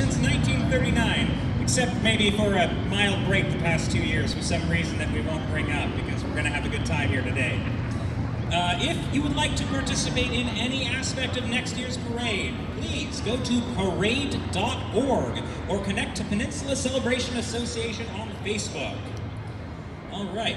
since 1939, except maybe for a mild break the past 2 years for some reason that we won't bring up because we're going to have a good time here today. If you would like to participate in any aspect of next year's parade, please go to parade.org or connect to Peninsula Celebration Association on Facebook. All right.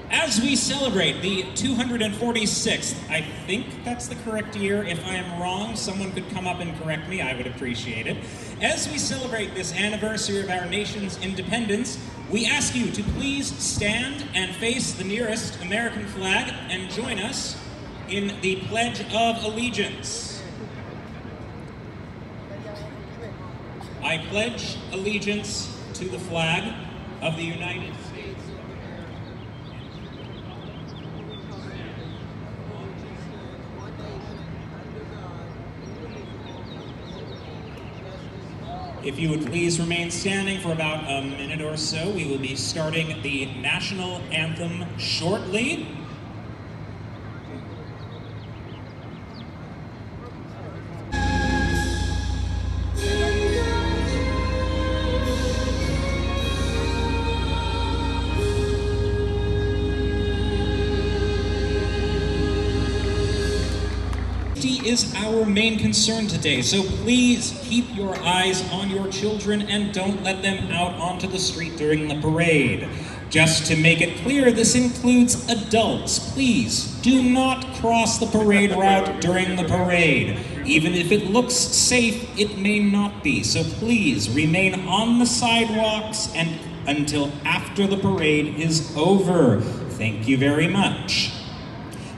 As we celebrate the 246th, I think that's the correct year. If I am wrong, someone could come up and correct me. I would appreciate it. As we celebrate this anniversary of our nation's independence, we ask you to please stand and face the nearest American flag and join us in the Pledge of Allegiance. I pledge allegiance to the flag of the United States. If you would please remain standing for about a minute or so, we will be starting the national anthem shortly. Is our main concern today, so please keep your eyes on your children and don't let them out onto the street during the parade. Just to make it clear, this includes adults. Please do not cross the parade route during the parade. Even if it looks safe, it may not be, so please remain on the sidewalks and until after the parade is over. Thank you very much.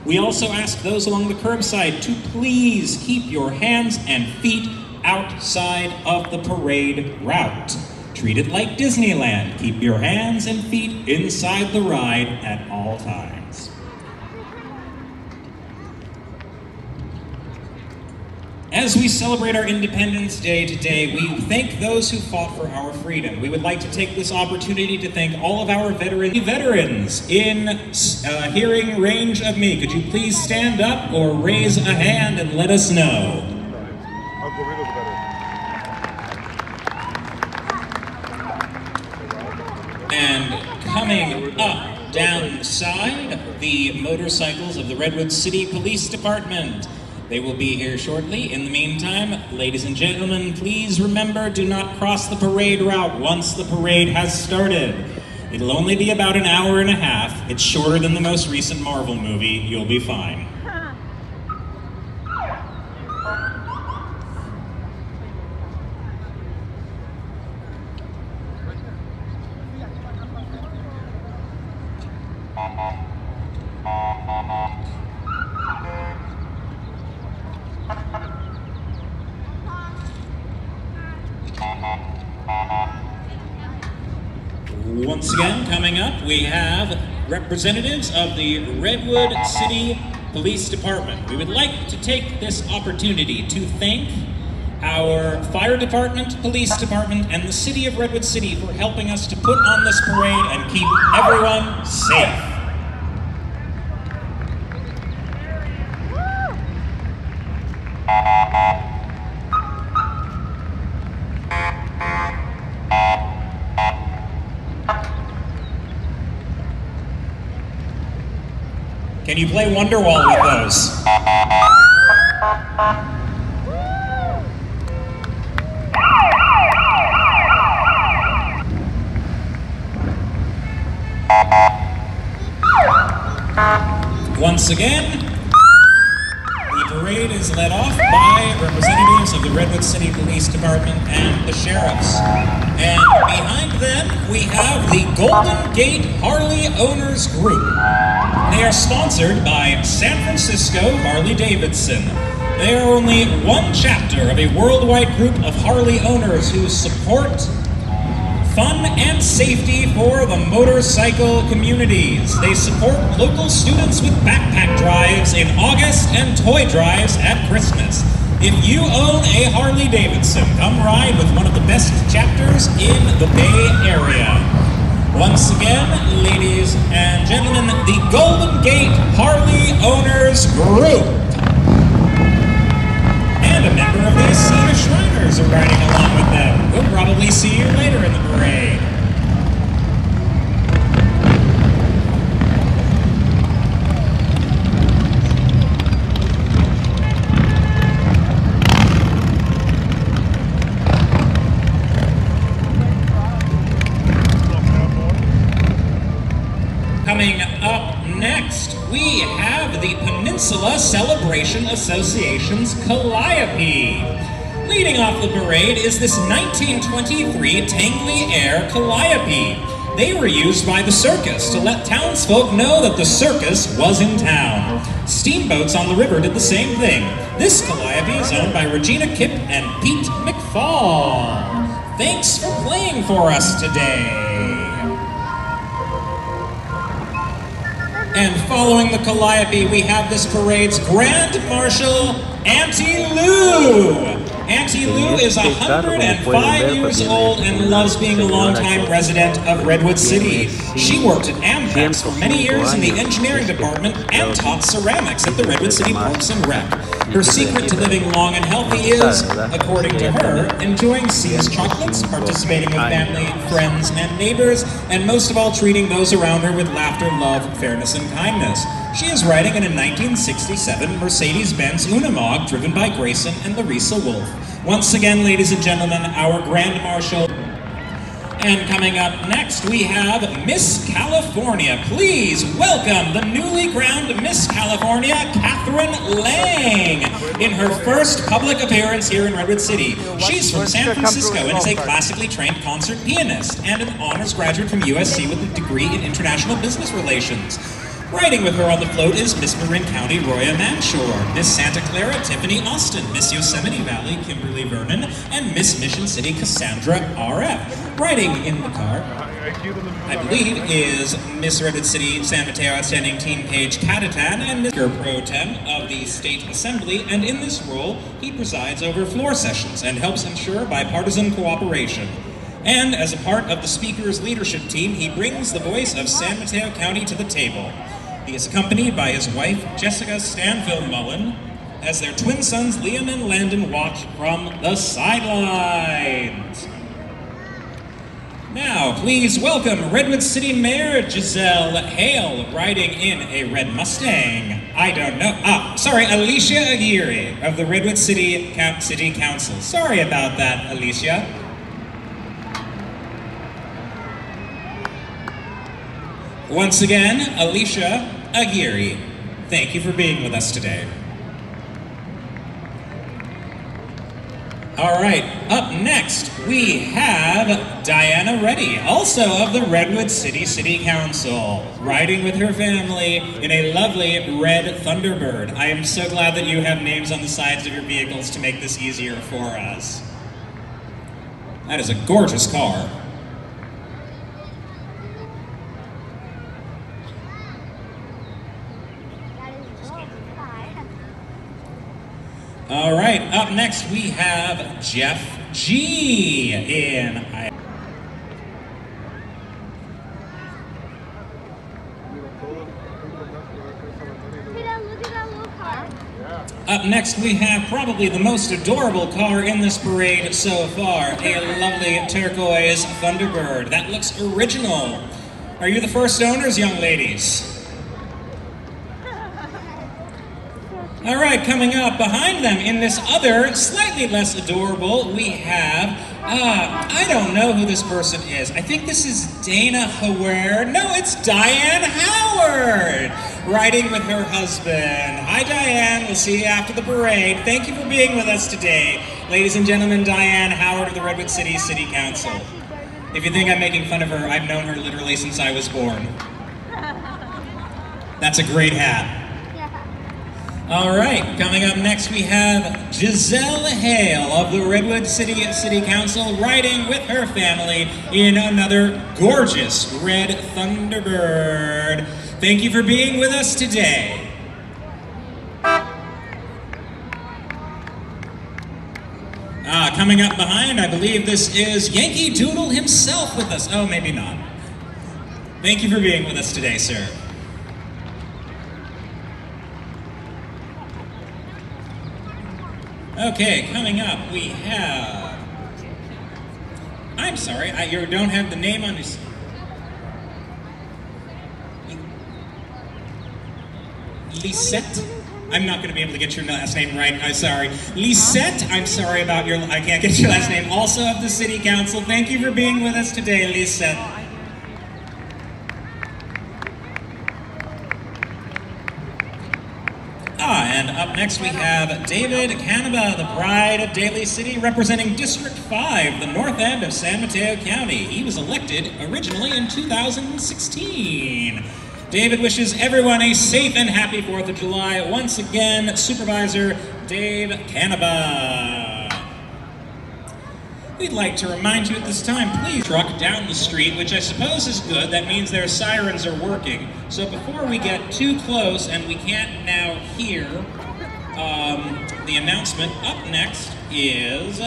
We also ask those along the curbside to please keep your hands and feet outside of the parade route. Treat it like Disneyland. Keep your hands and feet inside the ride at all times. As we celebrate our Independence Day today, we thank those who fought for our freedom. We would like to take this opportunity to thank all of our veterans in hearing range of me. Could you please stand up or raise a hand and let us know? And coming up down the side, the motorcycles of the Redwood City Police Department. They will be here shortly. In the meantime, ladies and gentlemen, please remember, do not cross the parade route once the parade has started. It'll only be about an hour and a half. It's shorter than the most recent Marvel movie. You'll be fine. Once again, coming up, we have representatives of the Redwood City Police Department. We would like to take this opportunity to thank our fire department, police department, and the city of Redwood City for helping us to put on this parade and keep everyone safe. Can you play Wonderwall with those? Once again, the parade is led off by representatives of the Redwood City Police Department and the sheriffs. And behind them, we have the Golden Gate Harley Owners Group. They are sponsored by San Francisco Harley-Davidson. They are only one chapter of a worldwide group of Harley owners who support fun and safety for the motorcycle communities. They support local students with backpack drives in August and toy drives at Christmas. If you own a Harley-Davidson, come ride with one of the best chapters in the Bay Area. Once again, ladies and gentlemen, the Golden Gate Harley Owners Group. And a member of the Scenic Shriners for riding along with them. We'll probably see you later in the parade. Coming up next, we have the Peninsula Celebration Association's Calliope. Leading off the parade is this 1923 Tangley Air Calliope. They were used by the circus to let townsfolk know that the circus was in town. Steamboats on the river did the same thing. This Calliope is owned by Regina Kipp and Pete McFall. Thanks for playing for us today. And following the Calliope, we have this parade's Grand Marshal, Auntie Lou. Auntie Lou is 105 years old and loves being a longtime resident of Redwood City. She worked at Ampex for many years in the engineering department and taught ceramics at the Redwood City Parks and Rec. Her secret to living long and healthy is, according to her, enjoying See's chocolates, participating with family, friends, and neighbors, and most of all treating those around her with laughter, love, fairness, and kindness. She is riding in a 1967 Mercedes-Benz Unimog driven by Grayson and Larissa Wolf. Once again, ladies and gentlemen, our Grand Marshal. And coming up next, we have Miss California. Please welcome the newly crowned Miss California, Catherine Lang, in her first public appearance here in Redwood City. She's from San Francisco and is a classically trained concert pianist and an honors graduate from USC with a degree in international business relations. Riding with her on the float is Miss Marin County, Roya Manshore, Miss Santa Clara, Tiffany Austin, Miss Yosemite Valley, Kimberly Vernon, and Miss Mission City, Cassandra RF. Riding in the car, I believe, is Miss Redwood City, San Mateo Outstanding Teen Paige Catatan, and Mr. Pro Tem of the State Assembly, and in this role, he presides over floor sessions and helps ensure bipartisan cooperation. And as a part of the Speaker's leadership team, he brings the voice of San Mateo County to the table. He is accompanied by his wife, Jessica Stanfield Mullen, as their twin sons, Liam and Landon, watch from the sidelines. Now, please welcome Redwood City Mayor Giselle Hale, riding in a red Mustang. Alicia Aguirre of the Redwood City Council. Sorry about that, Alicia. Once again, Alicia Aguirre, thank you for being with us today. All right, up next, we have Diana Reddy, also of the Redwood City Council, riding with her family in a lovely red Thunderbird. I am so glad that you have names on the sides of your vehicles to make this easier for us. That is a gorgeous car. All right, up next we have Jeff G. in. Up next we have probably the most adorable car in this parade so far, a lovely turquoise Thunderbird. That looks original. Are you the first owners, young ladies? All right, coming up behind them in this other, slightly less adorable, we have, I don't know who this person is. I think this is Dana Howard. No, it's Diane Howard, riding with her husband. Hi, Diane. We'll see you after the parade. Thank you for being with us today. Ladies and gentlemen, Diane Howard of the Redwood City Council. If you think I'm making fun of her, I've known her literally since I was born. That's a great hat. All right, coming up next we have Giselle Hale of the Redwood City Council, riding with her family in another gorgeous red Thunderbird. Thank you for being with us today. Coming up behind, I believe this is Yankee Doodle himself with us. Oh, maybe not. Thank you for being with us today, sir. Okay, coming up we have I'm sorry, you don't have the name on your... Lisette? I'm not going to be able to get your last name right, I'm sorry. Lisette, I'm sorry about your... I can't get your last name. Also of the City Council, thank you for being with us today, Lisette. And up next we have David Canaba, the pride of Daly City, representing District 5, the north end of San Mateo County. He was elected originally in 2016. David wishes everyone a safe and happy 4th of July. Once again, Supervisor Dave Canaba. We'd like to remind you at this time, please truck down the street, which I suppose is good. That means their sirens are working. So before we get too close and we can't now hear the announcement, up next is...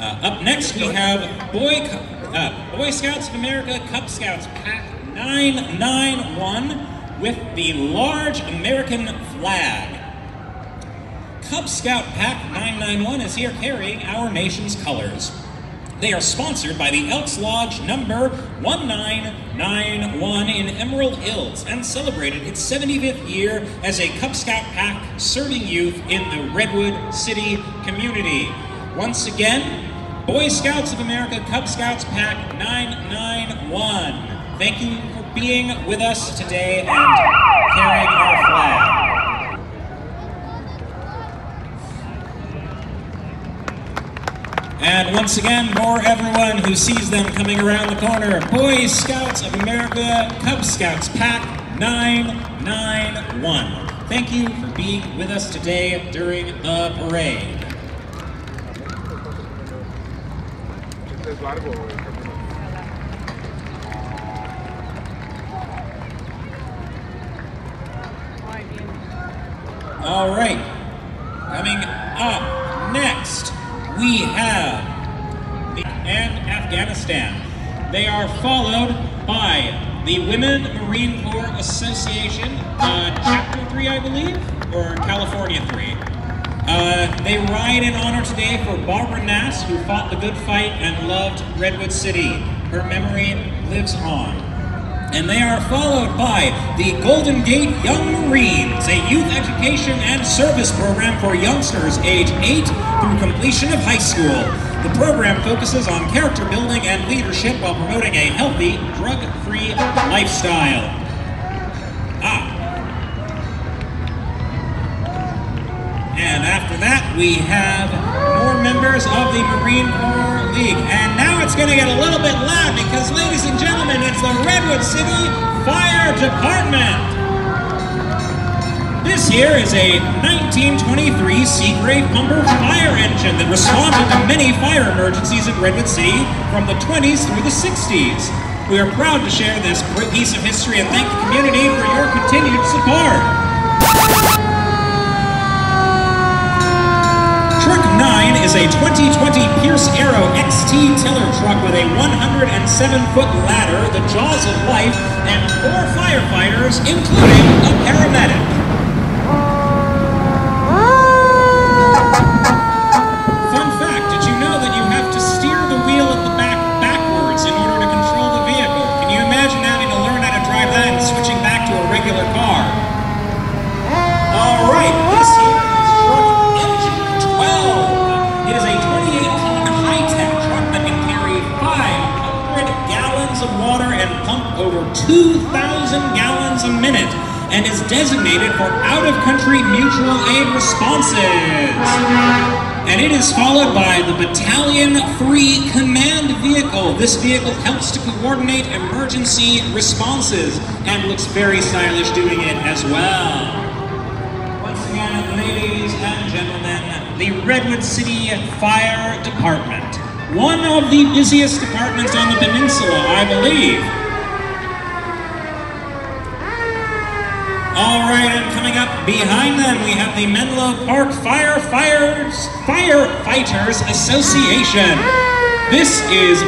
up next we have Boy Scouts of America Cub Scouts Pack 991 with the large American flag. Cub Scout Pack 991 is here carrying our nation's colors. They are sponsored by the Elks Lodge number 1991 in Emerald Hills and celebrated its 75th year as a Cub Scout pack serving youth in the Redwood City community. Once again, Boy Scouts of America Cub Scouts Pack 991. Thank you for being with us today and carrying our flag. And once again, for everyone who sees them coming around the corner, Boy Scouts of America Cub Scouts Pack 991. Thank you for being with us today during the parade. All right, coming up next, we have and Afghanistan. They are followed by the Women Marine Corps Association, Chapter 3, I believe, or California 3. They ride in honor today for Barbara Nass, who fought the good fight and loved Redwood City. Her memory lives on. And they are followed by the Golden Gate Young Marines, a youth education and service program for youngsters age 8 through completion of high school. The program focuses on character building and leadership while promoting a healthy, drug-free lifestyle. And after that, we have more members of the Marine Corps League. And now it's going to get a little bit loud because, ladies and gentlemen, it's the Redwood City Fire Department. This here is a 1923 Seagrave Pumper fire engine that responded to many fire emergencies in Redwood City from the 20s through the 60s. We are proud to share this piece of history and thank the community for your continued support. Truck 9 is a 2020 Pierce Arrow XT tiller truck with a 107-foot ladder, the jaws of life, and 4 firefighters, including a paramedic. Fun fact, did you know that you have to steer the wheel at the back backwards in order to control the vehicle? Can you imagine having to learn how to drive that and switching back to a regular car? All right, this here is truck engine 12. It is a 2018 high-tech truck that can carry 500 gallons of water and pump over 2,000 gallons a minute and is designated for out-of-country mutual aid responses. And it is followed by the Battalion 3 Command Vehicle. This vehicle helps to coordinate emergency responses and looks very stylish doing it as well. Once again, ladies and gentlemen, the Redwood City Fire Department. One of the busiest departments on the peninsula, I believe. All right, and coming up behind them, we have the Menlo Park Firefighters Association. This is